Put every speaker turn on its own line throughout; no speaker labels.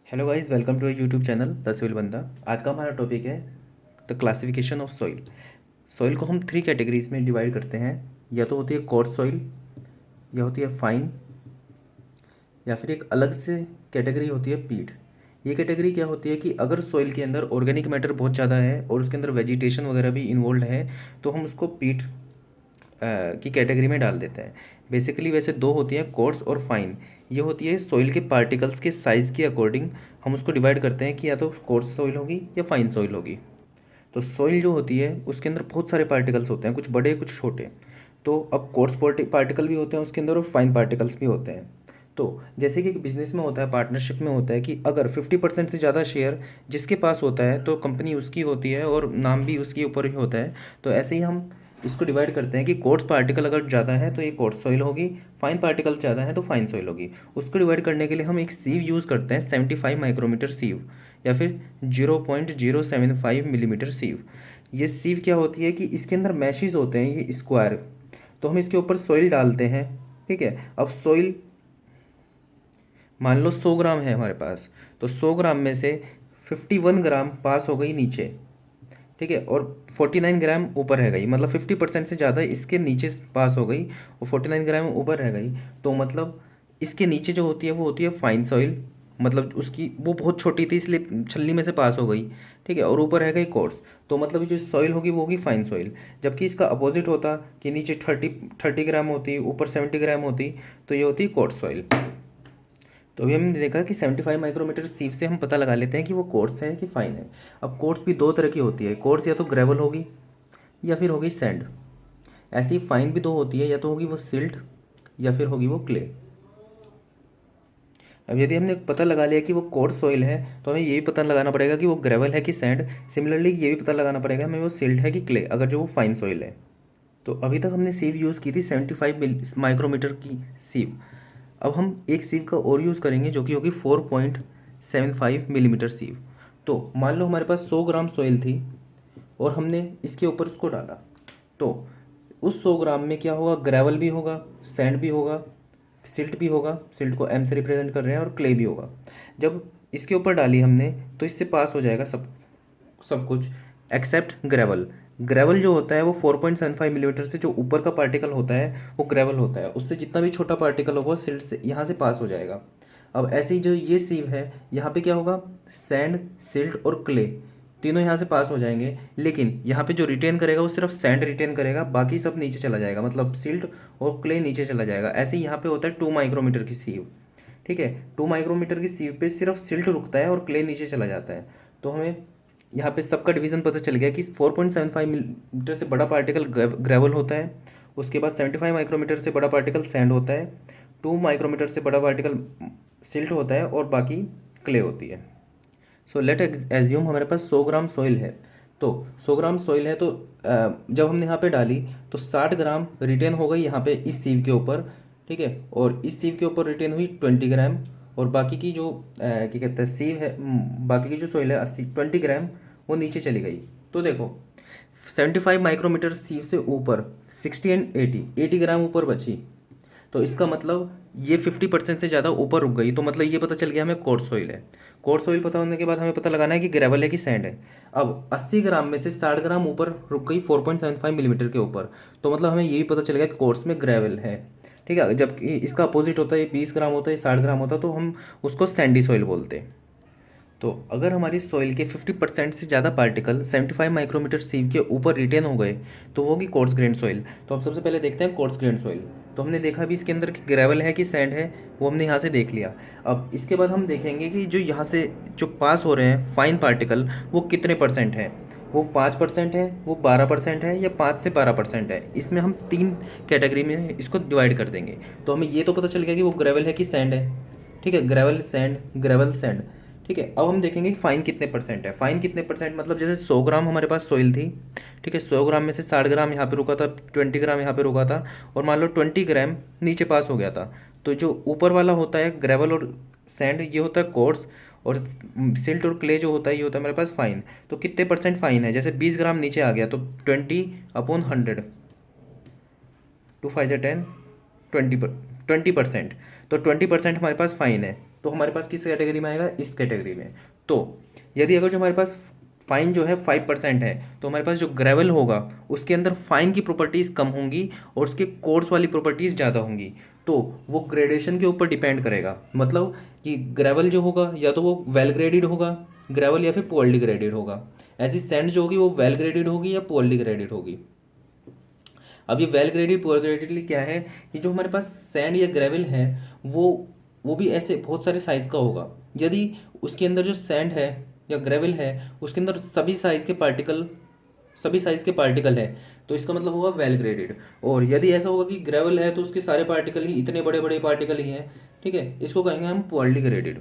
Hello guys, welcome to YouTube channel the civil Banda. आज का हमारा टॉपिक है the classification of soil. Soil को हम थ्री कैटेगरीज में डिवाइड करते हैं। या तो होती है कोर्स सॉइल, या होती है फाइन, या फिर एक अलग से कैटेगरी होती है पीट। ये कैटेगरी क्या होती है कि अगर सॉइल के अंदर ऑर्गेनिक मैटर बहुत ज़्यादा है और उसके अंदर वेजिटेशन वगैरह भी इन्वॉल्व है तो हम उसको पीट की कैटेगरी में डाल देते हैं। बेसिकली वैसे दो होती हैं, कोर्स और फाइन। ये होती है सॉइल के पार्टिकल्स के साइज़ के अकॉर्डिंग हम उसको डिवाइड करते हैं कि या तो कोर्स सॉइल होगी या फाइन सॉइल होगी। तो सॉइल जो होती है उसके अंदर बहुत सारे पार्टिकल्स होते हैं, कुछ बड़े कुछ छोटे। तो अब कोर्स पार्टिकल भी होते हैं उसके अंदर और फाइन पार्टिकल्स भी होते हैं। तो जैसे कि एक बिजनेस में होता है, पार्टनरशिप में होता है कि अगर 50% से ज़्यादा शेयर जिसके पास होता है तो कंपनी उसकी होती है और नाम भी उसके ऊपर ही होता है। तो ऐसे ही हम इसको डिवाइड करते हैं कि कोर्स पार्टिकल अगर ज़्यादा है तो ये कोर्स सॉइल होगी, फाइन पार्टिकल ज़्यादा है तो फाइन सॉइल होगी। उसको डिवाइड करने के लिए हम एक सीव यूज़ करते हैं, 75 माइक्रोमीटर सीव, या फिर 0.075 मिलीमीटर सीव। ये सीव क्या होती है कि इसके अंदर मैशेस होते हैं ये स्क्वायर। तो हम इसके ऊपर सॉइल डालते हैं। ठीक है, अब सॉइल मान लो 100 ग्राम है हमारे पास, तो 100 ग्राम में से 51 ग्राम पास हो गई नीचे। ठीक है, और 49 ग्राम ऊपर रह गई, मतलब 50% से ज़्यादा इसके नीचे पास हो गई और 49 ग्राम ऊपर रह गई। तो मतलब इसके नीचे जो होती है वो होती है फाइन सॉइल, मतलब उसकी वो बहुत छोटी थी इसलिए छलनी में से पास हो गई। ठीक है, और ऊपर रह गई कोर्स। तो मतलब जो सॉइल होगी वो होगी फाइन सॉइल। जबकि इसका अपोजिट होता कि नीचे 30 ग्राम होती, ऊपर 70 ग्राम होती, तो ये होती कोर्स सॉइल। तो अभी हमने देखा कि 75 माइक्रोमीटर सीव से हम पता लगा लेते हैं कि वो कोर्स है कि फाइन है। अब कोर्स भी दो तरह की होती है, कोर्स या तो ग्रेवल होगी या फिर होगी सैंड। ऐसी फाइन भी दो होती है, या तो होगी वो सिल्ट या फिर होगी वो क्ले। अब यदि हमने पता लगा लिया कि वो कोर्स सॉइल है तो हमें ये भी पता लगाना पड़ेगा कि वो ग्रेवल है कि सैंड। सिमिलरली ये भी पता लगाना पड़ेगा हमें वो सिल्ट है कि क्ले, अगर जो वो फाइन सॉइल है। तो अभी तक हमने सीव यूज़ की थी 75 माइक्रोमीटर की सीव। अब हम एक सीव का और यूज़ करेंगे जो कि होगी 4.75 मिलीमीटर सीव। तो मान लो हमारे पास 100 ग्राम सॉइल थी और हमने इसके ऊपर उसको डाला। तो उस 100 ग्राम में क्या होगा, ग्रेवल भी होगा, सैंड भी होगा, सिल्ट भी होगा, सिल्ट को एम से रिप्रेजेंट कर रहे हैं, और क्ले भी होगा। जब इसके ऊपर डाली हमने तो इससे पास हो जाएगा सब सब कुछ एक्सेप्ट ग्रेवल। ग्रेवल जो होता है वो 4.75 मिलीमीटर से जो ऊपर का पार्टिकल होता है वो ग्रेवल होता है, उससे जितना भी छोटा पार्टिकल होगा सिल्ट से यहाँ से पास हो जाएगा। अब ऐसे ही जो ये सीव है यहाँ पे क्या होगा, सैंड, सिल्ट और क्ले तीनों यहाँ से पास हो जाएंगे। लेकिन यहाँ पे जो रिटेन करेगा वो सिर्फ सैंड रिटेन करेगा, बाकी सब नीचे चला जाएगा, मतलब सिल्ट और क्ले नीचे चला जाएगा। ऐसे ही यहाँ पे होता है 2 माइक्रोमीटर की सीव। ठीक है, 2 माइक्रोमीटर की सीव पे सिर्फ सिल्ट रुकता है और क्ले नीचे चला जाता है। तो हमें यहाँ पे सबका डिवीजन पता चल गया कि 4.75 मिलीमीटर से बड़ा पार्टिकल ग्रेवल होता है, उसके बाद 75 माइक्रोमीटर से बड़ा पार्टिकल सैंड होता है, 2 माइक्रोमीटर से बड़ा पार्टिकल सिल्ट होता है और बाकी क्ले होती है। सो लेट एज्यूम हमारे पास 100 ग्राम सॉइल है। तो 100 ग्राम सॉइल है तो जब हमने यहाँ पे डाली तो 60 ग्राम रिटेन हो गई यहाँ पे इस सीव के ऊपर। ठीक है, और इस सीव के ऊपर रिटेन हुई 20 ग्राम, और बाकी की जो क्या कहते हैं सीव है, बाकी की जो सॉइल है 20 ग्राम वो नीचे चली गई। तो देखो 75 माइक्रोमीटर सीव से ऊपर 60 एंड 80 ग्राम ऊपर बची। तो इसका मतलब ये 50% से ज़्यादा ऊपर रुक गई। तो मतलब ये पता चल गया हमें कोर्स सॉइल है। कोर्स सॉइल पता होने के बाद हमें पता लगाना है कि ग्रेवल है कि सैंड है। अब 80 ग्राम में से 60 ग्राम ऊपर रुक गई 4.75 मिलीमीटर के ऊपर। तो मतलब हमें ये भी पता चल गया कि कोर्स में ग्रेवल है। ठीक है, जबकि इसका अपोजिट होता है, 20 ग्राम होता है, 60 ग्राम होता है, तो हम उसको सैंडी सॉइल बोलते हैं। तो अगर हमारी सॉइल के 50% से ज़्यादा पार्टिकल 75 माइक्रोमीटर सीव के ऊपर रिटेन हो गए तो वो होगी कोर्स ग्रेन सॉइल। तो हम सबसे पहले देखते हैं कोर्स ग्रेन सॉइल। तो हमने देखा भी इसके अंदर कि ग्रेवल है कि सैंड है, वो हमने यहाँ से देख लिया। अब इसके बाद हम देखेंगे कि जो यहाँ से जो पास हो रहे हैं फाइन पार्टिकल वो कितने परसेंट हैं। वो 5% है, वो 12% है, या 5 से 12% है। इसमें हम तीन कैटेगरी में इसको डिवाइड कर देंगे। तो हमें ये तो पता चल गया कि वो ग्रेवल है कि सैंड है। ठीक है, ग्रेवल सैंड, ग्रेवल सैंड। ठीक है, अब हम देखेंगे फाइन कितने परसेंट है। फाइन कितने परसेंट मतलब जैसे 100 ग्राम हमारे पास सॉइल थी। ठीक है, 100 ग्राम में से 60 ग्राम यहाँ पे रुका था, 20 ग्राम यहाँ पे रुका था, और मान लो 20 ग्राम नीचे पास हो गया था। तो जो ऊपर वाला होता है ग्रेवल और सैंड ये होता है कोर्स, और सिल्ट और क्ले जो होता है ये होता है मेरे पास फाइन। तो कितने परसेंट फाइन है, जैसे 20 ग्राम नीचे आ गया तो 20/100, 2 5 10, 20%। तो 20% हमारे पास फाइन है। तो हमारे पास किस कैटेगरी में आएगा, इस कैटेगरी में। तो यदि अगर जो हमारे पास फाइन जो है 5% है, तो हमारे पास जो ग्रेवल होगा उसके अंदर फाइन की प्रॉपर्टीज़ कम होंगी और उसके कोर्स वाली प्रॉपर्टीज़ ज़्यादा होंगी। तो वो ग्रेडेशन के ऊपर डिपेंड करेगा, मतलब कि ग्रेवल जो होगा या तो वो वेल ग्रेडेड होगा ग्रेवल, या फिर पोअरली ग्रेडेड होगा। ऐसी सैंड जो होगी वो वेल ग्रेडेड होगी या पोअरली ग्रेडेड होगी। अब ये वेल ग्रेडेड पुअर ग्रेडेडली क्या है कि जो हमारे पास सैंड या ग्रेवल है वो वो भी ऐसे बहुत सारे साइज़ का होगा। यदि उसके अंदर जो सैंड है या ग्रेवल है उसके अंदर सभी साइज़ के पार्टिकल है, तो इसका मतलब होगा वेल ग्रेडेड। और यदि ऐसा होगा कि ग्रेवल है तो उसके सारे पार्टिकल ही इतने बड़े बड़े पार्टिकल ही हैं, ठीक है, इसको कहेंगे हम पुअरली ग्रेडेड।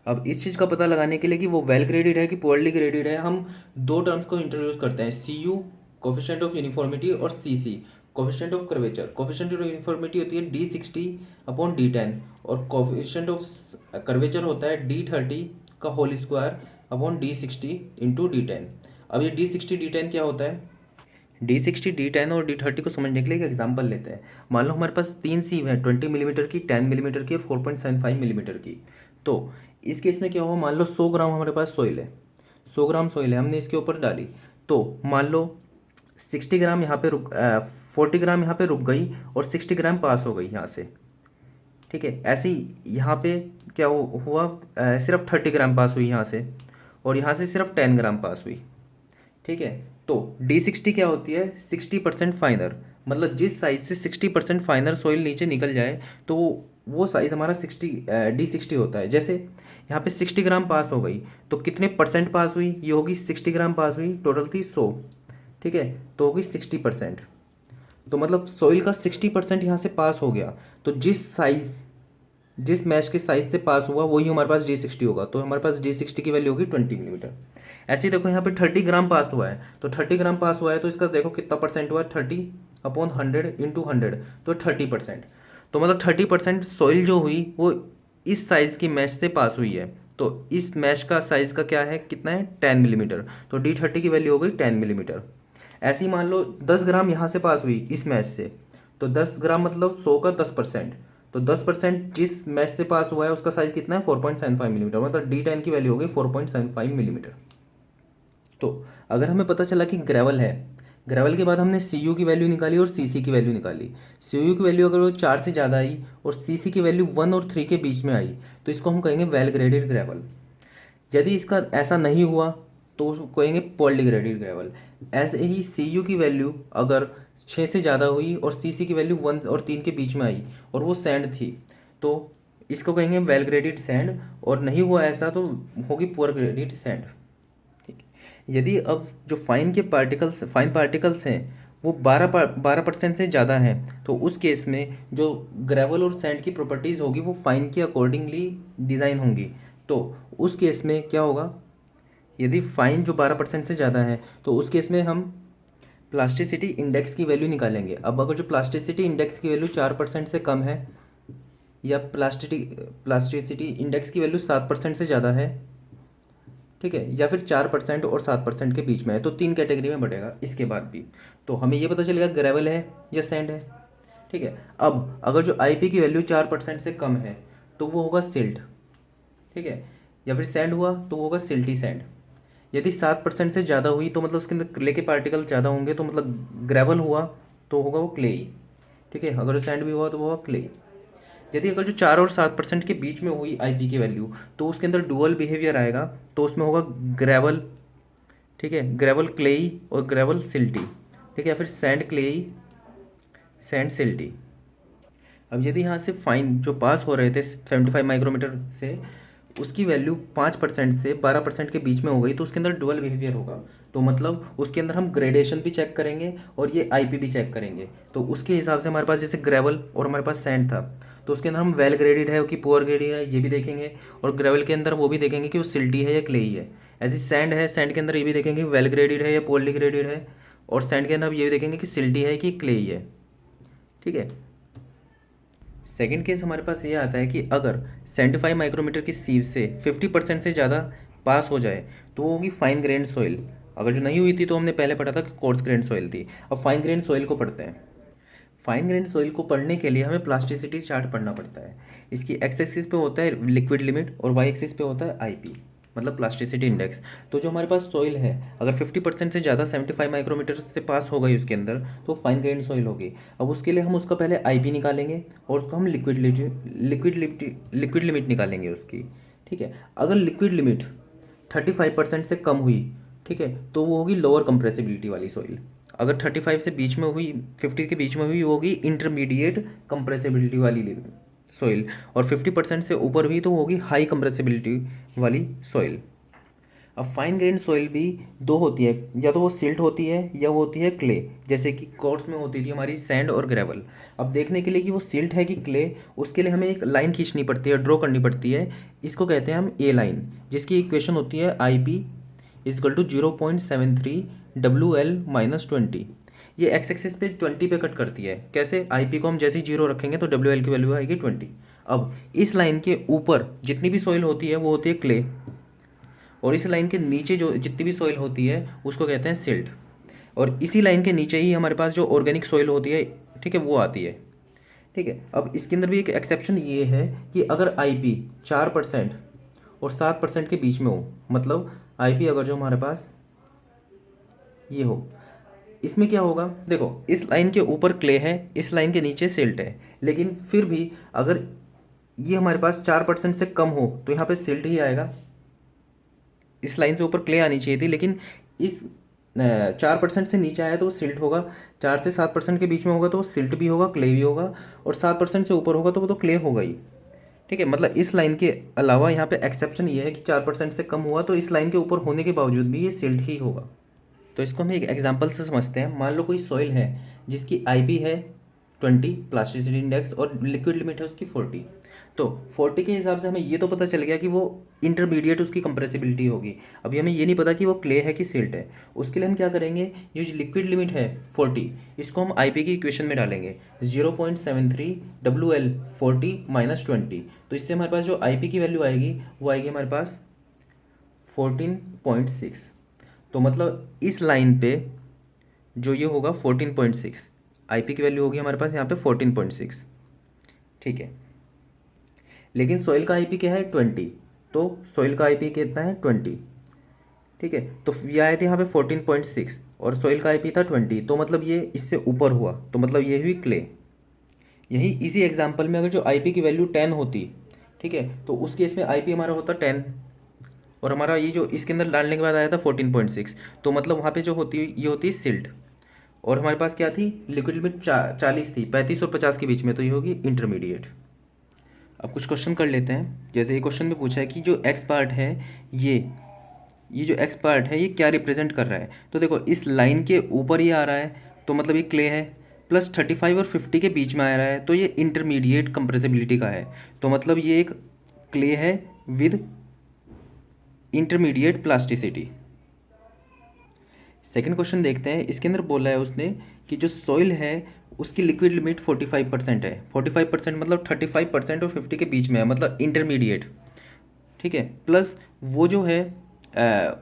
अब इस चीज़ का पता लगाने के लिए कि वो वेल ग्रेडेड है कि पुअरली ग्रेडेड है, हम दो टर्म्स को इंट्रोड्यूस करते हैं, C U coefficient of uniformity और C C coefficient of curvature. Coefficient of uniformity होती है D60/D10 और कोफिशिएंट ऑफ कर्वेचर होता है D30 का whole square upon D60 × D10। अब ये D60 D10 क्या होता है, D60 D10 और D30 को समझने के लिए एक एग्जांपल लेते हैं। मान लो हमारे पास तीन सीव है 20 मिलीमीटर की, 10 मिलीमीटर की और 4.75 मिलीमीटर की। तो इस केस में क्या होगा, मान लो 100 ग्राम हमारे पास सॉइल है, 100 ग्राम सॉइल है, हमने इसके ऊपर डाली, तो मान लो 60 ग्राम यहाँ पे 40 ग्राम यहाँ पे रुक गई और 60 ग्राम पास हो गई यहाँ से, ठीक है। ऐसे ही यहाँ पे क्या हुआ, सिर्फ 30 ग्राम पास हुई यहाँ से, और यहाँ से सिर्फ 10 ग्राम पास हुई, ठीक है। तो D60 क्या होती है, 60% फाइनर, मतलब जिस साइज से 60% फाइनर सॉइल नीचे निकल जाए तो वो साइज़ हमारा D60 होता है। जैसे यहाँ पे 60 ग्राम पास हो गई तो कितने परसेंट पास हुई, ये होगी 60 ग्राम पास हुई, टोटल थी 100, ठीक है, तो होगी 60%। तो मतलब सॉइल का 60% यहाँ से पास हो गया, तो जिस मैश के साइज से पास हुआ वही हमारे पास D60 होगा, तो हमारे पास D60 की वैल्यू होगी 20 मिलीमीटर। ऐसे ही देखो यहाँ पे 30 ग्राम पास हुआ है, तो 30 ग्राम पास हुआ है तो इसका देखो कितना परसेंट हुआ है, 30/100 × 100, तो 30%। तो मतलब 30% सॉइल जो हुई वो इस साइज़ की मैश से पास हुई है, तो इस मैश का साइज़ का क्या है, कितना है, 10 मिलीमीटर, तो D30 की वैल्यू हो गई 10 मिलीमीटर। ऐसे ही मान लो 10 ग्राम यहाँ से पास हुई इस मैश से, तो 10 ग्राम मतलब 100 का 10%, तो 10% जिस मैश से पास हुआ है उसका साइज़ कितना है, 4.75 मिलीमीटर, मतलब D10 की वैल्यू हो गई 4.75 मिलीमीटर। तो अगर हमें पता चला कि ग्रेवल है, ग्रेवल के बाद हमने सी यू की वैल्यू निकाली और सी सी की वैल्यू निकाली। सी यू की वैल्यू अगर वो 4 से ज़्यादा आई और सी सी की वैल्यू 1 और 3 के बीच में आई तो इसको हम कहेंगे वेल ग्रेडेड ग्रेवल। यदि इसका ऐसा नहीं हुआ तो उसको कहेंगे पोअरली ग्रेडेड ग्रेवल। ऐसे ही सी यू की वैल्यू अगर 6 से ज़्यादा हुई और सी सी की वैल्यू 1 और 3 के बीच में आई और वो सैंड थी तो इसको कहेंगे वेल ग्रेडेड सैंड, और नहीं हुआ ऐसा तो होगी पुअर ग्रेडेड सैंड। यदि अब जो फाइन पार्टिकल्स हैं वो 12% से ज़्यादा हैं तो उस केस में जो ग्रेवल और सैंड की प्रॉपर्टीज़ होगी वो फाइन के अकॉर्डिंगली डिज़ाइन होंगी। तो उस केस में क्या होगा, यदि फाइन जो 12% से ज़्यादा है तो उस केस में हम प्लास्टिसिटी इंडेक्स की वैल्यू निकालेंगे। अब अगर जो प्लास्टिसिटी इंडेक्स की वैल्यू 4% से कम है या प्लास्टिसिटी इंडेक्स की वैल्यू 7% से ज़्यादा है, ठीक है, या फिर 4% और 7% के बीच में है, तो 3 कैटेगरी में बढ़ेगा इसके बाद भी। तो हमें ये पता चलेगा ग्रेवल है या सैंड है, ठीक है। अब अगर जो आईपी की वैल्यू 4% से कम है तो वो होगा सिल्ट, ठीक है, या फिर सैंड हुआ तो वो होगा सिल्टी सैंड। यदि 7% से ज़्यादा हुई तो मतलब उसके अंदर क्ले के पार्टिकल ज़्यादा होंगे, तो मतलब ग्रेवल हुआ तो होगा वो क्लेई, ठीक है। अगर सैंड भी हुआ तो वो होगा क्लेई। यदि अगर जो 4 और 7% के बीच में हुई आईपी की वैल्यू तो उसके अंदर डुअल बिहेवियर आएगा, तो उसमें होगा ग्रेवल, ठीक है, ग्रेवल क्लेई और ग्रेवल सिल्टी, ठीक है, फिर सैंड क्लेई सैंड सिल्टी। अब यदि यहाँ से फाइन जो पास हो रहे थे 75 माइक्रोमीटर से उसकी वैल्यू 5% से 12% के बीच में हो गई तो उसके अंदर डुअल बिहेवियर होगा, तो मतलब उसके अंदर हम ग्रेडेशन भी चेक करेंगे और ये आईपी भी चेक करेंगे। तो उसके हिसाब से हमारे पास जैसे ग्रेवल और हमारे पास सैंड था तो उसके अंदर हम वेल ग्रेडेड है कि पुअर ग्रेडेड है ये भी देखेंगे, और ग्रेवल के अंदर वो भी देखेंगे कि वो सिल्टी है या क्लेई है। ऐसी सैंड है, सैंड के अंदर ये भी देखेंगे वेल ग्रेडेड है या पुअरली ग्रेडेड है, और सैंड के अंदर ये भी देखेंगे कि सिल्टी है कि क्लेई है, ठीक है। सेकेंड केस हमारे पास ये आता है कि अगर 75 माइक्रोमीटर की सीव से 50% से ज़्यादा पास हो जाए तो वो होगी फाइन ग्रेन सॉइल। अगर जो नहीं हुई थी तो हमने पहले पढ़ा था कि कोर्स ग्रेन सॉइल थी। अब फाइन ग्रेन सॉइल को पढ़ते हैं। फाइन ग्रेन सॉइल को पढ़ने के लिए हमें प्लास्टिसिटी चार्ट पढ़ना पड़ता है। इसकी एक्स एक्सिस पे होता है लिक्विड लिमिट और वाई एक्सिस पे होता है आईपी, मतलब प्लास्टिसिटी इंडेक्स। तो जो हमारे पास सॉइल है, अगर 50% से ज़्यादा 75 माइक्रोमीटर से पास हो गई उसके अंदर, तो फाइन ग्रेन सॉइल होगी। अब उसके लिए हम उसका पहले आईपी निकालेंगे और उसका हम लिक्विड लिमिट निकालेंगे उसकी। ठीक है, अगर लिक्विड लिमिट 35% से कम हुई, ठीक है, तो वो होगी लोअर कंप्रेसिबिलिटी वाली सॉइल। अगर 35 से बीच में हुई, 50 के बीच में हुई, वो होगी इंटरमीडिएट कंप्रेसिबिलिटी वाली सॉइल। और 50% से ऊपर हुई तो वो होगी हाई कंप्रेसिबिलिटी वाली सॉइल। अब फाइन ग्रेन सॉइल भी दो होती है, या तो वो सिल्ट होती है या वो होती है क्ले, जैसे कि कोर्स में होती थी हमारी सैंड और ग्रेवल। अब देखने के लिए कि वो सिल्ट है कि क्ले, उसके लिए हमें एक लाइन खींचनी पड़ती है, ड्रॉ करनी पड़ती है। इसको कहते हैं हम ए लाइन, जिसकी इक्वेशन होती है I P is equal to 0.73 WL-20। ये एक्स एक्सिस पे 20 पे कट करती है। कैसे? आई पी को हम जैसे ही जीरो रखेंगे तो WL की वैल्यू आएगी 20। अब इस लाइन के ऊपर जितनी भी सॉइल होती है वो होती है क्ले, और इस लाइन के नीचे जो जितनी भी सॉइल होती है उसको कहते हैं सिल्ट। और इसी लाइन के नीचे ही हमारे पास जो ऑर्गेनिक सॉइल होती है, ठीक है, वो आती है। ठीक है, अब इसके अंदर भी एक एक्सेप्शन ये है कि अगर आईपी 4% और 7% के बीच में हो, मतलब आईपी अगर जो हमारे पास ये हो, इसमें क्या होगा? देखो, इस लाइन के ऊपर क्ले है, इस लाइन के नीचे सिल्ट है, लेकिन फिर भी अगर ये हमारे पास 4% से कम हो तो यहाँ पे सिल्ट ही आएगा। इस लाइन से ऊपर क्ले आनी चाहिए थी, लेकिन इस 4% से नीचे आया तो वो सिल्ट होगा। 4 से 7% के बीच में होगा तो वो सिल्ट भी होगा, क्ले भी होगा। और 7% से ऊपर होगा तो वो तो क्ले होगा ही। ठीक है, मतलब इस लाइन के अलावा यहाँ पे एक्सेप्शन ये है कि 4% से कम हुआ तो इस लाइन के ऊपर होने के बावजूद भी ये सिल्ट ही होगा। तो इसको हम एक एग्जांपल से समझते हैं। मान लो कोई सॉइल है जिसकी आईपी है 20, प्लास्टिसिटी इंडेक्स, और लिक्विड लिमिट है उसकी 40। तो 40 के हिसाब से हमें ये तो पता चल गया कि वो इंटरमीडिएट उसकी कंप्रेसिबिलिटी होगी। अभी हमें ये नहीं पता कि वो क्ले है कि सिल्ट है। उसके लिए हम क्या करेंगे, ये जो लिक्विड लिमिट है 40, इसको हम आईपी की इक्वेशन में डालेंगे। 0.73 WL 40-20। तो इससे हमारे पास जो आईपी की वैल्यू आएगी वो आएगी हमारे पास 14.6। तो मतलब इस लाइन पे जो ये होगा 14.6, आईपी की वैल्यू होगी हमारे पास यहाँ पे 14.6। ठीक है, लेकिन सॉइल का आईपी क्या है 20, तो सॉइल का आईपी कितना है 20। ठीक है, तो ये आए थे यहाँ पे 14.6 और सॉइल का आईपी था 20, तो मतलब ये इससे ऊपर हुआ, तो मतलब ये हुई क्ले। यही इसी एग्जाम्पल में अगर जो आईपी की वैल्यू 10 होती, ठीक है, तो उस केस में आईपी हमारा होता 10, और हमारा ये जो इसके अंदर डालने के बाद आया था 14.6, तो मतलब वहाँ पे जो होती है ये होती है सिल्ट। और हमारे पास क्या थी? लिक्विड लिमिट 40 थी, 35 और 50 के बीच में, तो ये होगी इंटरमीडिएट। अब कुछ क्वेश्चन कर लेते हैं। जैसे ये क्वेश्चन में पूछा है कि जो एक्स पार्ट है, ये जो एक्स पार्ट है ये क्या रिप्रेजेंट कर रहा है? तो देखो, इस लाइन के ऊपर ही आ रहा है तो मतलब ये क्ले है, प्लस 35 और 50 के बीच में आ रहा है तो ये इंटरमीडिएट कंप्रेसिबिलिटी का है, तो मतलब ये एक क्ले है with intermediate plasticity. Second question देखते हैं। इसके अंदर बोला है उसने कि जो सॉइल है उसकी लिक्विड लिमिट 45% है। 45% मतलब 35% और 50 के बीच में है, मतलब इंटरमीडिएट। ठीक है, प्लस वो जो है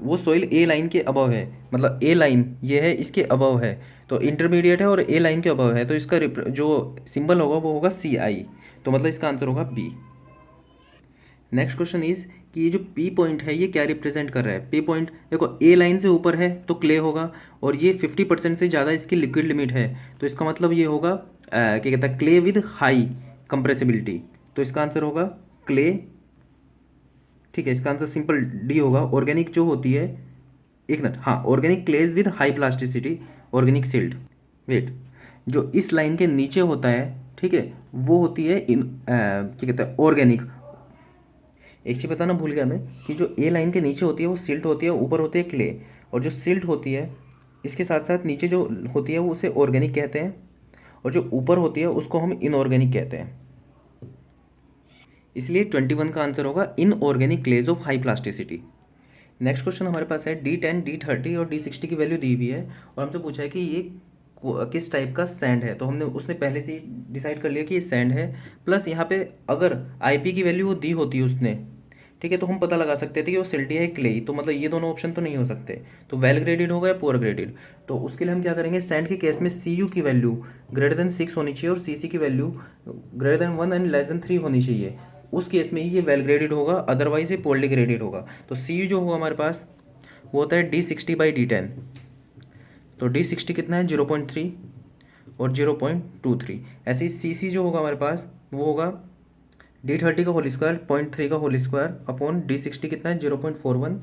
वो सॉइल ए लाइन के अबव है, मतलब ए लाइन ये है इसके अबव है, तो इंटरमीडिएट है और ए लाइन के अबव है, तो इसका जो सिंबल होगा वो होगा CI, तो मतलब इसका आंसर होगा बी। नेक्स्ट क्वेश्चन इज कि ये जो पी पॉइंट है ये क्या रिप्रेजेंट कर रहा है? पी पॉइंट देखो, ए लाइन से ऊपर है तो क्ले होगा, और ये 50% से ज़्यादा इसकी लिक्विड लिमिट है, तो इसका मतलब ये होगा क्या कहता है, क्ले विद हाई कंप्रेसिबिलिटी, तो इसका आंसर होगा क्ले। ठीक है, इसका आंसर सिंपल डी होगा। ऑर्गेनिक जो होती है, एक मिनट, हाँ, organic clays with high plasticity, organic silt. Wait, जो इस लाइन के नीचे होता है, ठीक है, वो होती है क्या कहता है, ऑर्गेनिक। एक चीज़ बताना भूल गया मैं कि जो ए लाइन के नीचे होती है वो सिल्ट होती है, ऊपर होती है क्ले, और जो सिल्ट होती है इसके साथ साथ नीचे जो होती है वो उसे ऑर्गेनिक कहते हैं, और जो ऊपर होती है उसको हम इनऑर्गेनिक कहते हैं। इसलिए 21 का आंसर होगा inorganic clays of high plasticity. Next question हमारे पास है D10, D30 और D60 की वैल्यू दी हुई है, और हमसे पूछा है कि ये किस टाइप का सैंड है, तो हमने उसने पहले से ही डिसाइड कर लिया कि ये सैंड है। प्लस यहाँ पे अगर आईपी की वैल्यू वो दी होती है उसने, ठीक है, तो हम पता लगा सकते थे कि वो सिल्टी है क्ले, तो मतलब ये दोनों ऑप्शन तो नहीं हो सकते, तो वेल ग्रेडेड होगा या पुअर ग्रेडेड। तो उसके लिए हम क्या करेंगे, सैंड के केस में सी यू की वैल्यू ग्रेटर देन 6 होनी चाहिए और सी सी की value greater than 1 and less than 3 होनी चाहिए। उस केस में ही ये वेल ग्रेडेड होगा, अदरवाइज ये पोअरली ग्रेडेड होगा। तो सी यू जो होगा हमारे पास वो होता है D60/D10। तो D60 कितना है 0.3 और 0.23। ऐसे ही सी सी जो होगा हमारे पास वो होगा D30 का होल स्क्वायर 0.3 का होल स्क्वायर अपॉन D60 कितना है 0.41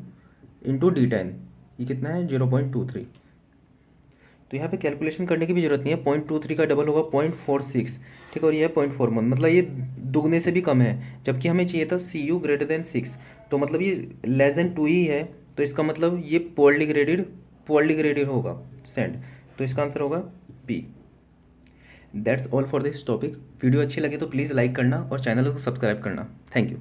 इंटू D10, ये कितना है 0.23। तो यहाँ पे कैलकुलेशन करने की भी जरूरत नहीं है, 0.23 का डबल होगा 0.46, ठीक है, और ये है 0.41, मतलब ये दुगने से भी कम है, जबकि हमें चाहिए था सी यू ग्रेटर देन 6, तो मतलब ये लेस देन 2 ही है, तो इसका मतलब ये पोअरली ग्रेडेड होगा सेंड, तो इसका आंसर होगा B. That's all for this topic. Video अच्छी लगे तो प्लीज़ लाइक करना और चैनल को सब्सक्राइब करना। Thank you.